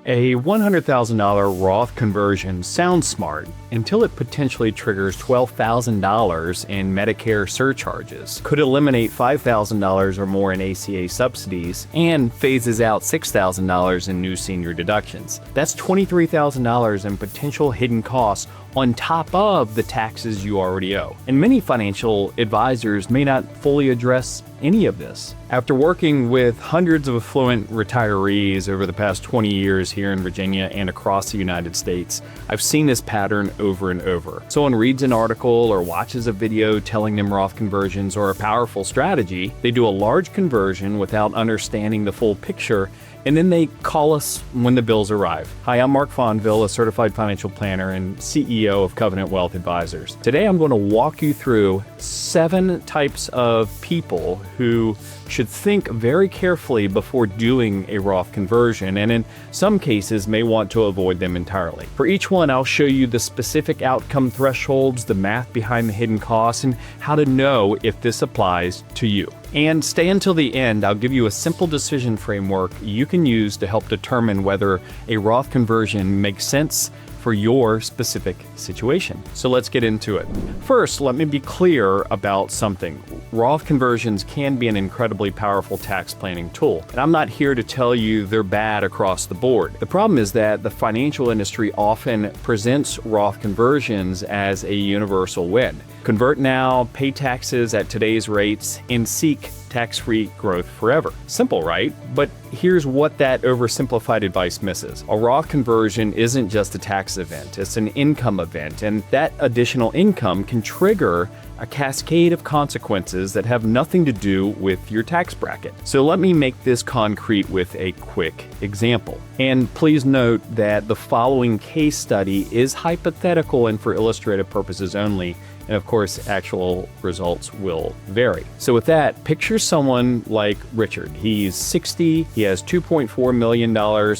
A $100,000 Roth conversion sounds smart until it potentially triggers $12,000 in Medicare surcharges, could eliminate $5,000 or more in ACA subsidies, and phases out $6,000 in new senior deductions. That's $23,000 in potential hidden costs on top of the taxes you already owe. And many financial advisors may not fully address any of this. After working with hundreds of affluent retirees over the past 20 years here in Virginia and across the United States, I've seen this pattern over and over. Someone reads an article or watches a video telling them Roth conversions are a powerful strategy. They do a large conversion without understanding the full picture, and then they call us when the bills arrive. Hi, I'm Mark Fonville, a certified financial planner and CEO of Covenant Wealth Advisors. Today I'm going to walk you through 7 types of people who should think very carefully before doing a Roth conversion, and in some cases may want to avoid them entirely. For each one, I'll show you the specific outcome thresholds, the math behind the hidden costs, and how to know if this applies to you. And stay until the end. I'll give you a simple decision framework you can use to help determine whether a Roth conversion makes sense for your specific situation. So let's get into it. First, let me be clear about something. Roth conversions can be an incredibly powerful tax planning tool, and I'm not here to tell you they're bad across the board. The problem is that the financial industry often presents Roth conversions as a universal win. Convert now, pay taxes at today's rates, and seek tax-free growth forever. Simple, right? But here's what that oversimplified advice misses. A Roth conversion isn't just a tax event, it's an income event, and that additional income can trigger a cascade of consequences that have nothing to do with your tax bracket. So let me make this concrete with a quick example. And please note that the following case study is hypothetical and for illustrative purposes only. And of course, actual results will vary. So with that, picture someone like Richard. He's 60, he has $2.4 million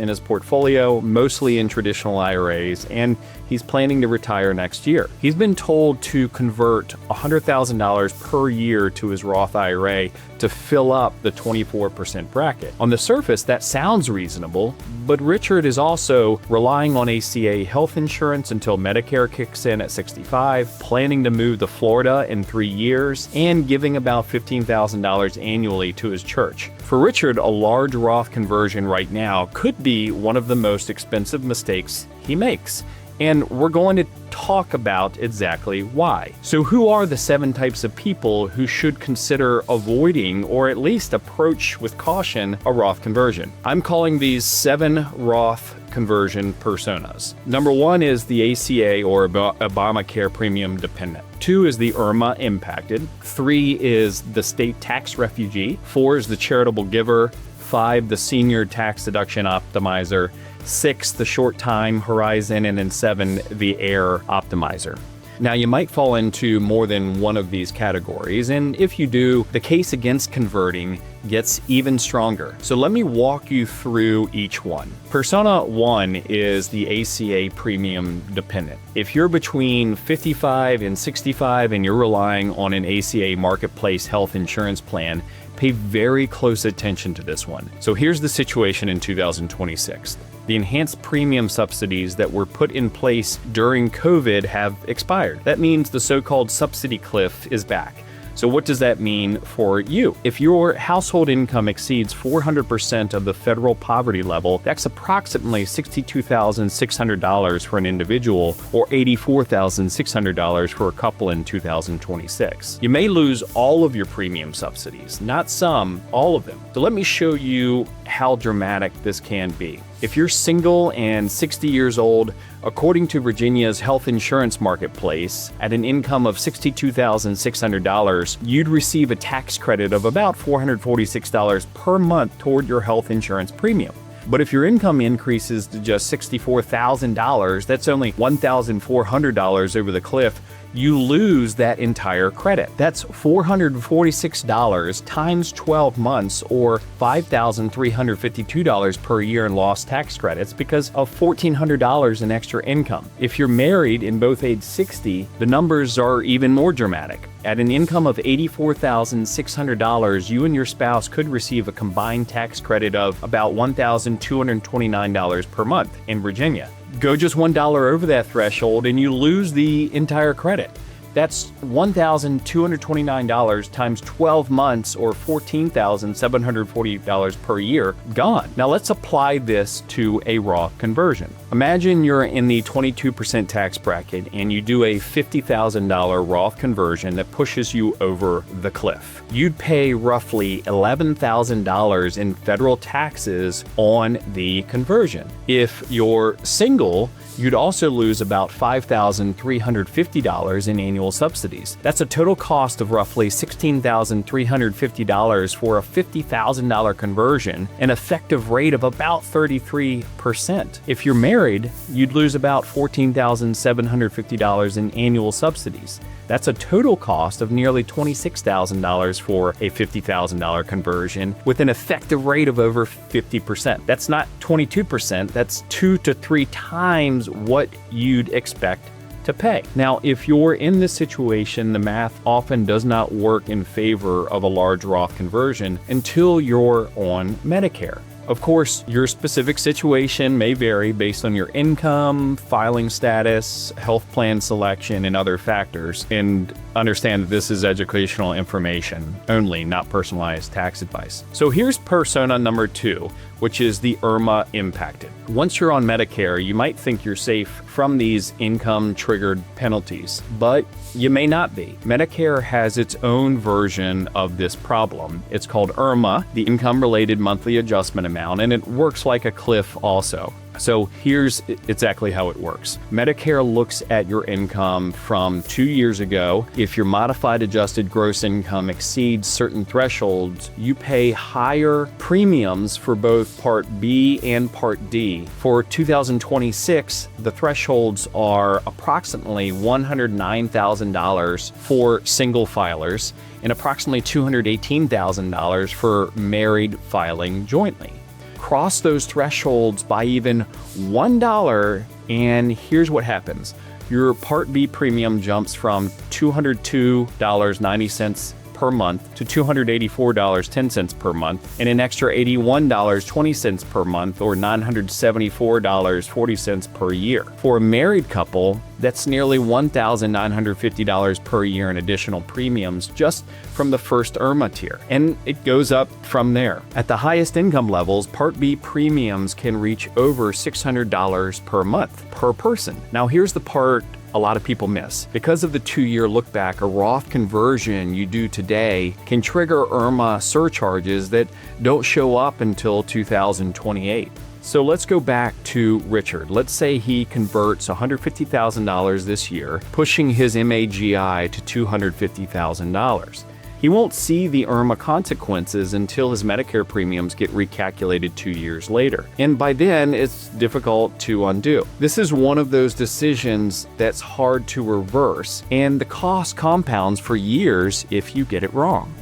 in his portfolio, mostly in traditional IRAs, and he's planning to retire next year. He's been told to convert $100,000 per year to his Roth IRA to fill up the 24% bracket. On the surface, that sounds reasonable, but Richard is also relying on ACA health insurance until Medicare kicks in at 65, planning to move to Florida in 3 years, and giving about $15,000 annually to his church. For Richard, a large Roth conversion right now could be one of the most expensive mistakes he makes. And we're going to talk about exactly why. So who are the 7 types of people who should consider avoiding, or at least approach with caution, a Roth conversion? I'm calling these 7 Roth conversion personas. Number 1 is the ACA or Obamacare premium dependent. 2 is the IRMAA impacted. 3 is the state tax refugee. 4 is the charitable giver. 5, the senior tax deduction optimizer. 6, the short time horizon, and then 7, the Heir optimizer. Now, you might fall into more than one of these categories, and if you do, the case against converting gets even stronger. So let me walk you through each one. Persona 1 is the ACA premium dependent. If you're between 55 and 65 and you're relying on an ACA marketplace health insurance plan, pay very close attention to this one. So here's the situation in 2026. The enhanced premium subsidies that were put in place during COVID have expired. That means the so-called subsidy cliff is back. So what does that mean for you? If your household income exceeds 400% of the federal poverty level, that's approximately $62,600 for an individual or $84,600 for a couple in 2026. You may lose all of your premium subsidies, not some, all of them. So let me show you how dramatic this can be. If you're single and 60 years old, according to Virginia's health insurance marketplace, at an income of $62,600, you'd receive a tax credit of about $446 per month toward your health insurance premium. But if your income increases to just $64,000, that's only $1,400 over the cliff, you lose that entire credit. That's $446 times 12 months, or $5,352 per year in lost tax credits because of $1,400 in extra income. If you're married and both age 60, the numbers are even more dramatic. At an income of $84,600, you and your spouse could receive a combined tax credit of about $1,229 per month in Virginia. Go just $1 over that threshold and you lose the entire credit. That's $1,229 times 12 months, or $14,740 per year, gone. Now let's apply this to a Roth conversion. Imagine you're in the 22% tax bracket and you do a $50,000 Roth conversion that pushes you over the cliff. You'd pay roughly $11,000 in federal taxes on the conversion. If you're single, you'd also lose about $5,350 in annual subsidies. That's a total cost of roughly $16,350 for a $50,000 conversion, an effective rate of about 33%. If you're married, you'd lose about $14,750 in annual subsidies. That's a total cost of nearly $26,000 for a $50,000 conversion, with an effective rate of over 50%. That's not 22%, that's 2 to 3 times what you'd expect to pay. Now, if you're in this situation, the math often does not work in favor of a large Roth conversion until you're on Medicare. Of course, your specific situation may vary based on your income, filing status, health plan selection, and other factors. And understand that this is educational information only, not personalized tax advice. So here's persona number 2, which is the IRMAA impacted. Once you're on Medicare, you might think you're safe from these income-triggered penalties, but you may not be. Medicare has its own version of this problem. It's called IRMAA, the Income-Related Monthly Adjustment Amount, and it works like a cliff also. So here's exactly how it works. Medicare looks at your income from 2 years ago. If your modified adjusted gross income exceeds certain thresholds, you pay higher premiums for both Part B and Part D. For 2026, the thresholds are approximately $109,000 for single filers and approximately $218,000 for married filing jointly. Cross those thresholds by even $1, and here's what happens. Your Part B premium jumps from $202.90 per month to $284.10 per month, and an extra $81.20 per month, or $974.40 per year. For a married couple, that's nearly $1,950 per year in additional premiums just from the first IRMAA tier, and it goes up from there. At the highest income levels, Part B premiums can reach over $600 per month per person. Now here's the part a lot of people miss. Because of the 2-year look back, a Roth conversion you do today can trigger IRMAA surcharges that don't show up until 2028. So let's go back to Richard. Let's say he converts $150,000 this year, pushing his MAGI to $250,000. He won't see the IRMAA consequences until his Medicare premiums get recalculated 2 years later. And by then, it's difficult to undo. This is one of those decisions that's hard to reverse, and the cost compounds for years if you get it wrong.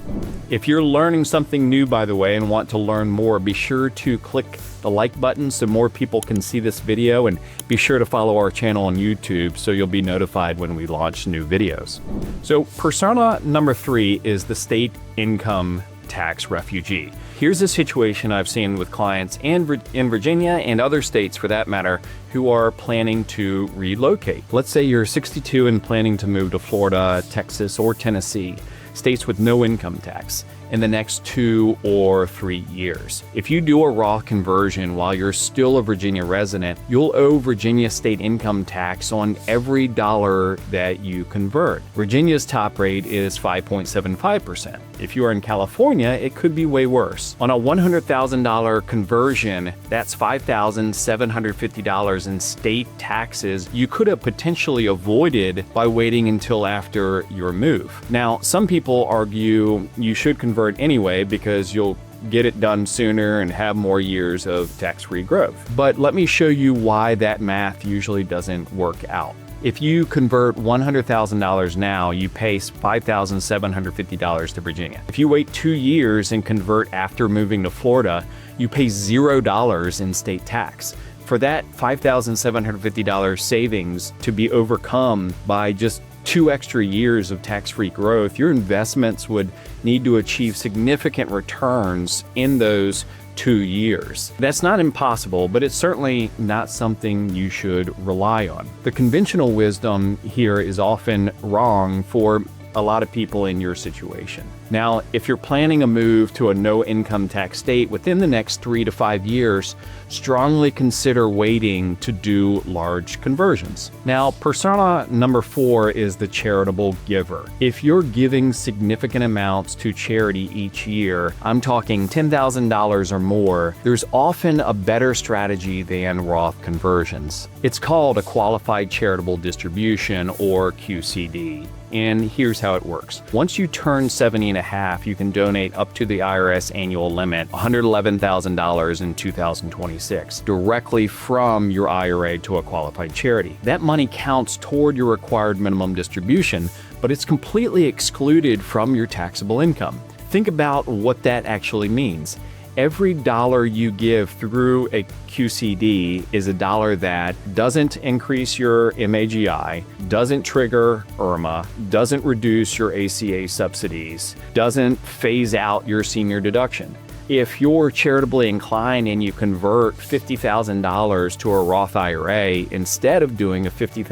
If you're learning something new, by the way, and want to learn more, be sure to click the like button so more people can see this video, and be sure to follow our channel on YouTube so you'll be notified when we launch new videos. So persona number 3 is the state income tax refugee. Here's a situation I've seen with clients in Virginia and other states for that matter who are planning to relocate. Let's say you're 62 and planning to move to Florida, Texas, or Tennessee, states with no income tax, in the next 2 or 3 years. If you do a Roth conversion while you're still a Virginia resident, you'll owe Virginia state income tax on every dollar that you convert. Virginia's top rate is 5.75%. If you are in California, it could be way worse. On a $100,000 conversion, that's $5,750 in state taxes you could have potentially avoided by waiting until after your move. Now, some people argue you should convert anyway because you'll get it done sooner and have more years of tax-free growth. But let me show you why that math usually doesn't work out. If you convert $100,000 now, you pay $5,750 to Virginia. If you wait 2 years and convert after moving to Florida, you pay $0 in state tax. For that $5,750 savings to be overcome by just 2 extra years of tax-free growth, your investments would need to achieve significant returns in those 2 years. That's not impossible, but it's certainly not something you should rely on. The conventional wisdom here is often wrong for a lot of people in your situation. Now, if you're planning a move to a no income tax state within the next 3 to 5 years, strongly consider waiting to do large conversions. Now, persona number 4 is the charitable giver. If you're giving significant amounts to charity each year, I'm talking $10,000 or more, there's often a better strategy than Roth conversions. It's called a qualified charitable distribution, or QCD. And here's how it works. Once you turn 70 and a half, you can donate up to the IRS annual limit, $111,000 in 2026, directly from your IRA to a qualified charity. That money counts toward your required minimum distribution, but it's completely excluded from your taxable income. Think about what that actually means. Every dollar you give through a QCD is a dollar that doesn't increase your MAGI, doesn't trigger IRMAA, doesn't reduce your ACA subsidies, doesn't phase out your senior deduction. If you're charitably inclined and you convert $50,000 to a Roth IRA instead of doing a $50,000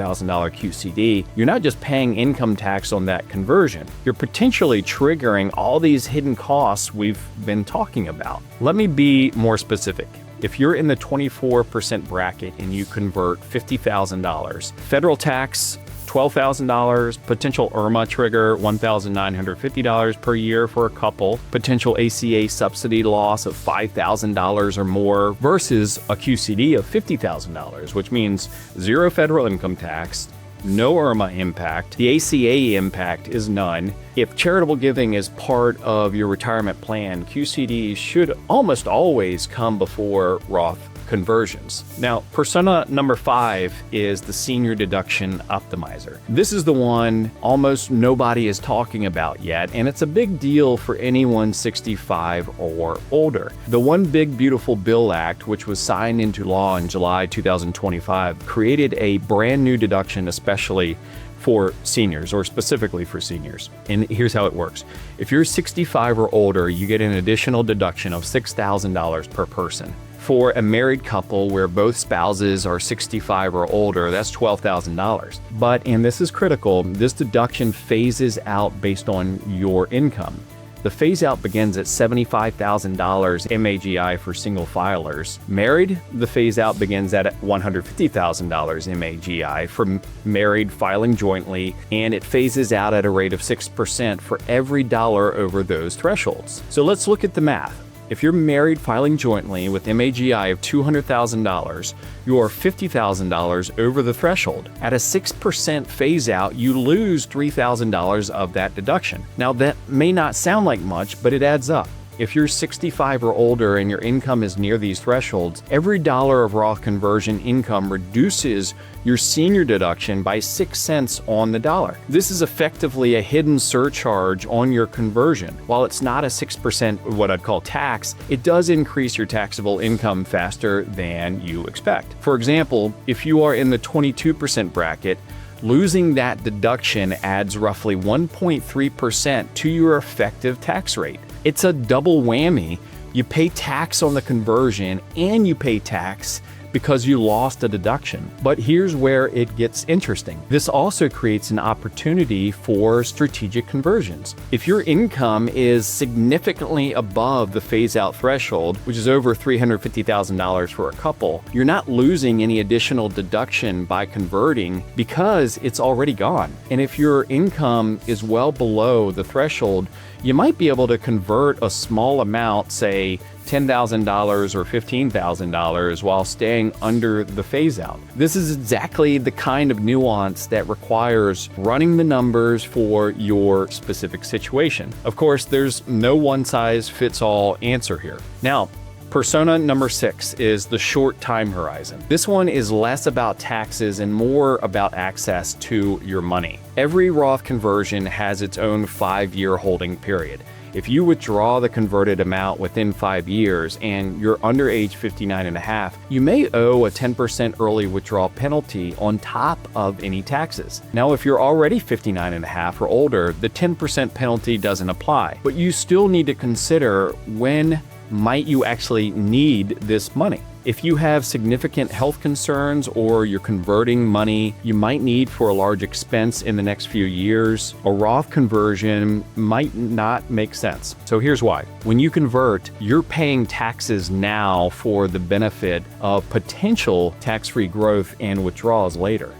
QCD, you're not just paying income tax on that conversion. You're potentially triggering all these hidden costs we've been talking about. Let me be more specific. If you're in the 24% bracket and you convert $50,000, federal tax, $12,000, potential IRMAA trigger, $1,950 per year for a couple, potential ACA subsidy loss of $5,000 or more versus a QCD of $50,000, which means zero federal income tax, no IRMAA impact. The ACA impact is none. If charitable giving is part of your retirement plan, QCDs should almost always come before Roth conversions. Now, persona number 5 is the senior deduction optimizer. This is the one almost nobody is talking about yet, and it's a big deal for anyone 65 or older. The One Big Beautiful Bill Act, which was signed into law in July 2025, created a brand new deduction especially for seniors, or specifically for seniors. And here's how it works. If you're 65 or older, you get an additional deduction of $6,000 per person. For a married couple where both spouses are 65 or older, that's $12,000. But, and this is critical, this deduction phases out based on your income. The phase out begins at $75,000 MAGI for single filers. Married, the phase out begins at $150,000 MAGI for married filing jointly, and it phases out at a rate of 6% for every dollar over those thresholds. So let's look at the math. If you're married filing jointly with MAGI of $200,000, you are $50,000 over the threshold. At a 6% phase out, you lose $3,000 of that deduction. Now, that may not sound like much, but it adds up. If you're 65 or older and your income is near these thresholds, every dollar of Roth conversion income reduces your senior deduction by 6 cents on the dollar. This is effectively a hidden surcharge on your conversion. While it's not a 6% what I'd call tax, it does increase your taxable income faster than you expect. For example, if you are in the 22% bracket, losing that deduction adds roughly 1.3% to your effective tax rate. It's a double whammy. You pay tax on the conversion and you pay tax because you lost a deduction. But here's where it gets interesting. This also creates an opportunity for strategic conversions. If your income is significantly above the phase-out threshold, which is over $350,000 for a couple, you're not losing any additional deduction by converting because it's already gone. And if your income is well below the threshold, you might be able to convert a small amount, say $10,000 or $15,000, while staying under the phase out. This is exactly the kind of nuance that requires running the numbers for your specific situation. Of course, there's no one-size-fits-all answer here. Now, Persona number 6 is the short time horizon. This one is less about taxes and more about access to your money. Every Roth conversion has its own 5-year holding period. If you withdraw the converted amount within 5 years and you're under age 59 and a half, you may owe a 10% early withdrawal penalty on top of any taxes. Now, if you're already 59 and a half or older, the 10% penalty doesn't apply, but you still need to consider when might you actually need this money. If you have significant health concerns or you're converting money you might need for a large expense in the next few years, a Roth conversion might not make sense. So here's why. When you convert, you're paying taxes now for the benefit of potential tax-free growth and withdrawals later.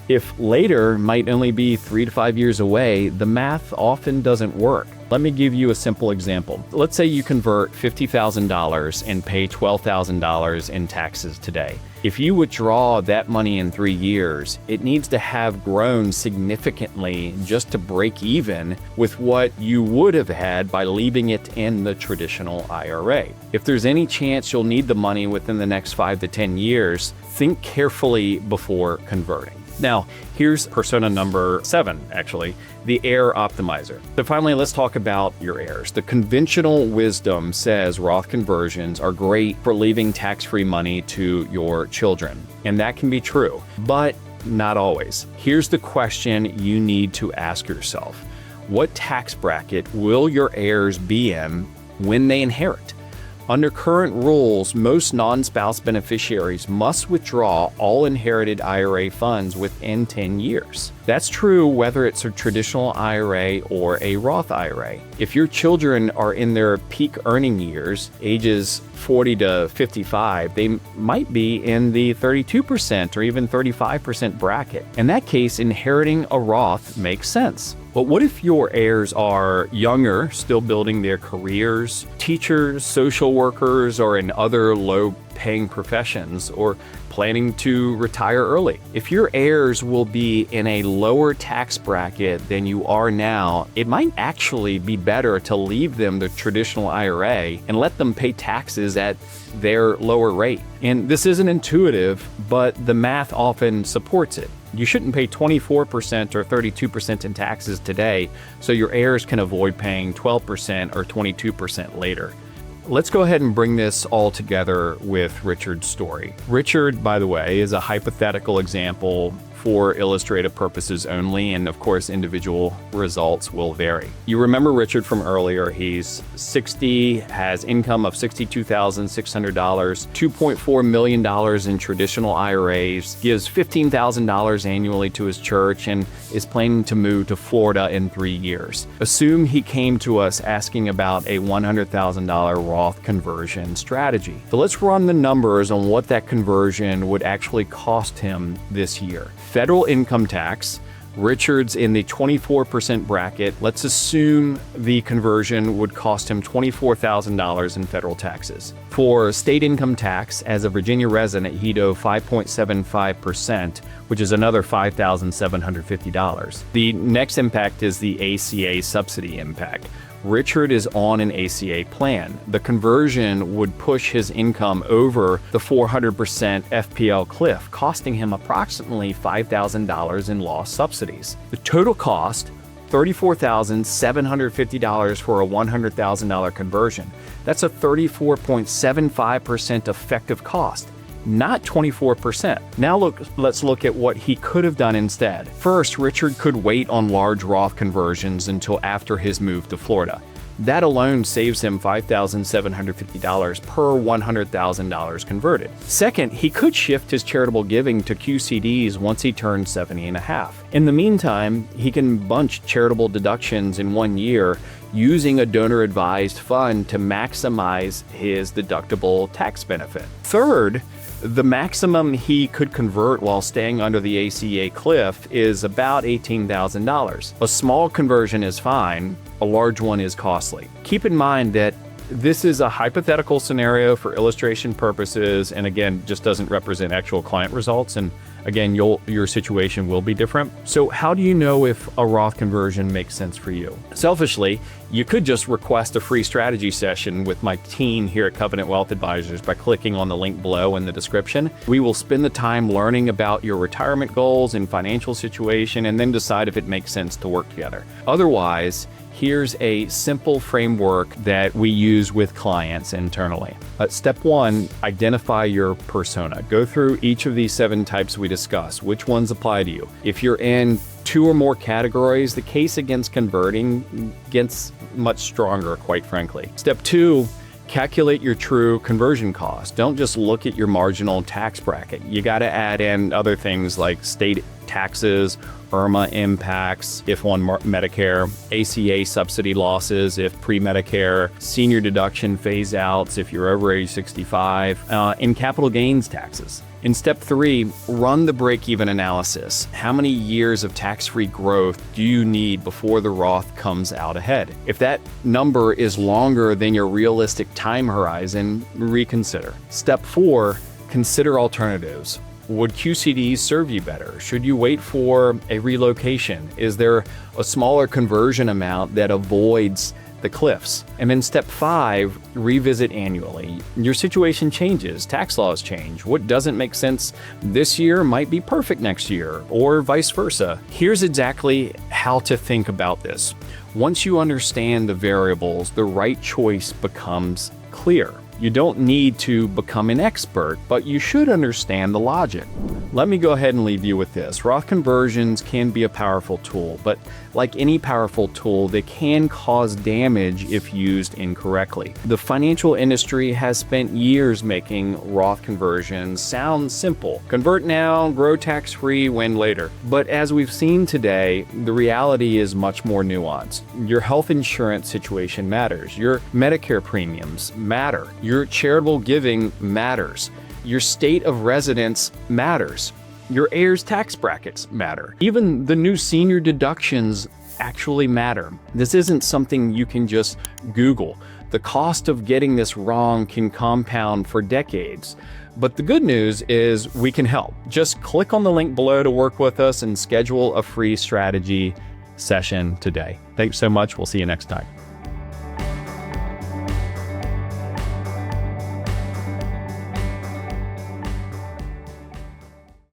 If later might only be 3 to 5 years away, the math often doesn't work. Let me give you a simple example. Let's say you convert $50,000 and pay $12,000 in taxes today. If you withdraw that money in 3 years, it needs to have grown significantly just to break even with what you would have had by leaving it in the traditional IRA. If there's any chance you'll need the money within the next 5 to 10 years, think carefully before converting. Now, here's persona number 7, actually, the Heir optimizer. So finally, let's talk about your heirs. The conventional wisdom says Roth conversions are great for leaving tax-free money to your children. And that can be true, but not always. Here's the question you need to ask yourself. What tax bracket will your heirs be in when they inherit? Under current rules, most non-spouse beneficiaries must withdraw all inherited IRA funds within 10 years. That's true whether it's a traditional IRA or a Roth IRA. If your children are in their peak earning years, ages 40 to 55, they might be in the 32% or even 35% bracket. In that case, inheriting a Roth makes sense. But what if your heirs are younger, still building their careers, teachers, social workers, or in other low-paying professions, or planning to retire early? If your heirs will be in a lower tax bracket than you are now, it might actually be better to leave them the traditional IRA and let them pay taxes at their lower rate. And this isn't intuitive, but the math often supports it. You shouldn't pay 24% or 32% in taxes today, so your heirs can avoid paying 12% or 22% later. Let's go ahead and bring this all together with Richard's story. Richard, by the way, is a hypothetical example for illustrative purposes only, and of course individual results will vary. You remember Richard from earlier. He's 60, has income of $62,600, $2.4 million in traditional IRAs, gives $15,000 annually to his church, and is planning to move to Florida in 3 years. Assume he came to us asking about a $100,000 Roth conversion strategy. So let's run the numbers on what that conversion would actually cost him this year. Federal income tax, Richard's in the 24% bracket. Let's assume the conversion would cost him $24,000 in federal taxes. For state income tax, as a Virginia resident, he'd owe 5.75%, which is another $5,750. The next impact is the ACA subsidy impact. Richard is on an ACA plan. The conversion would push his income over the 400% FPL cliff, costing him approximately $5,000 in lost subsidies. The total cost, $34,750 for a $100,000 conversion. That's a 34.75% effective cost, not 24%. Now let's look at what he could have done instead. First, Richard could wait on large Roth conversions until after his move to Florida. That alone saves him $5,750 per $100,000 converted. Second, he could shift his charitable giving to QCDs once he turns 70 and a half. In the meantime, he can bunch charitable deductions in 1 year using a donor-advised fund to maximize his deductible tax benefit. Third, the maximum he could convert while staying under the ACA cliff is about $18,000. A small conversion is fine, a large one is costly. Keep in mind that This is a hypothetical scenario for illustration purposes, and again, just doesn't represent actual client results. And again, your situation will be different. So how do you know if a Roth conversion makes sense for you? Selfishly, you could just request a free strategy session with my team here at Covenant Wealth Advisors by clicking on the link below in the description. We will spend the time learning about your retirement goals and financial situation and then decide if it makes sense to work together. Otherwise, here's a simple framework that we use with clients internally. Step 1, identify your persona. Go through each of these 7 types we discussed. Which ones apply to you? If you're in 2 or more categories, the case against converting gets much stronger, quite frankly. Step 2, calculate your true conversion cost. Don't just look at your marginal tax bracket. You got to add in other things like state taxes, IRMAA impacts, if on Medicare, ACA subsidy losses, if pre-Medicare, senior deduction phase outs, if you're over age 65, and capital gains taxes. In step 3, run the break-even analysis. How many years of tax-free growth do you need before the Roth comes out ahead? If that number is longer than your realistic time horizon, reconsider. Step 4, consider alternatives. Would QCDs serve you better? Should you wait for a relocation? Is there a smaller conversion amount that avoids the cliffs? And then step 5, revisit annually. Your situation changes, tax laws change. What doesn't make sense this year might be perfect next year, or vice versa. Here's exactly how to think about this. Once you understand the variables, the right choice becomes clear. You don't need to become an expert, but you should understand the logic. Let me go ahead and leave you with this. Roth conversions can be a powerful tool, but like any powerful tool, they can cause damage if used incorrectly. The financial industry has spent years making Roth conversions sound simple. Convert now, grow tax-free, win later. But as we've seen today, the reality is much more nuanced. Your health insurance situation matters. Your Medicare premiums matter. Your charitable giving matters. Your state of residence matters. Your heirs' tax brackets matter. Even the new senior deductions actually matter. This isn't something you can just Google. The cost of getting this wrong can compound for decades. But the good news is we can help. Just click on the link below to work with us and schedule a free strategy session today. Thanks so much. We'll see you next time.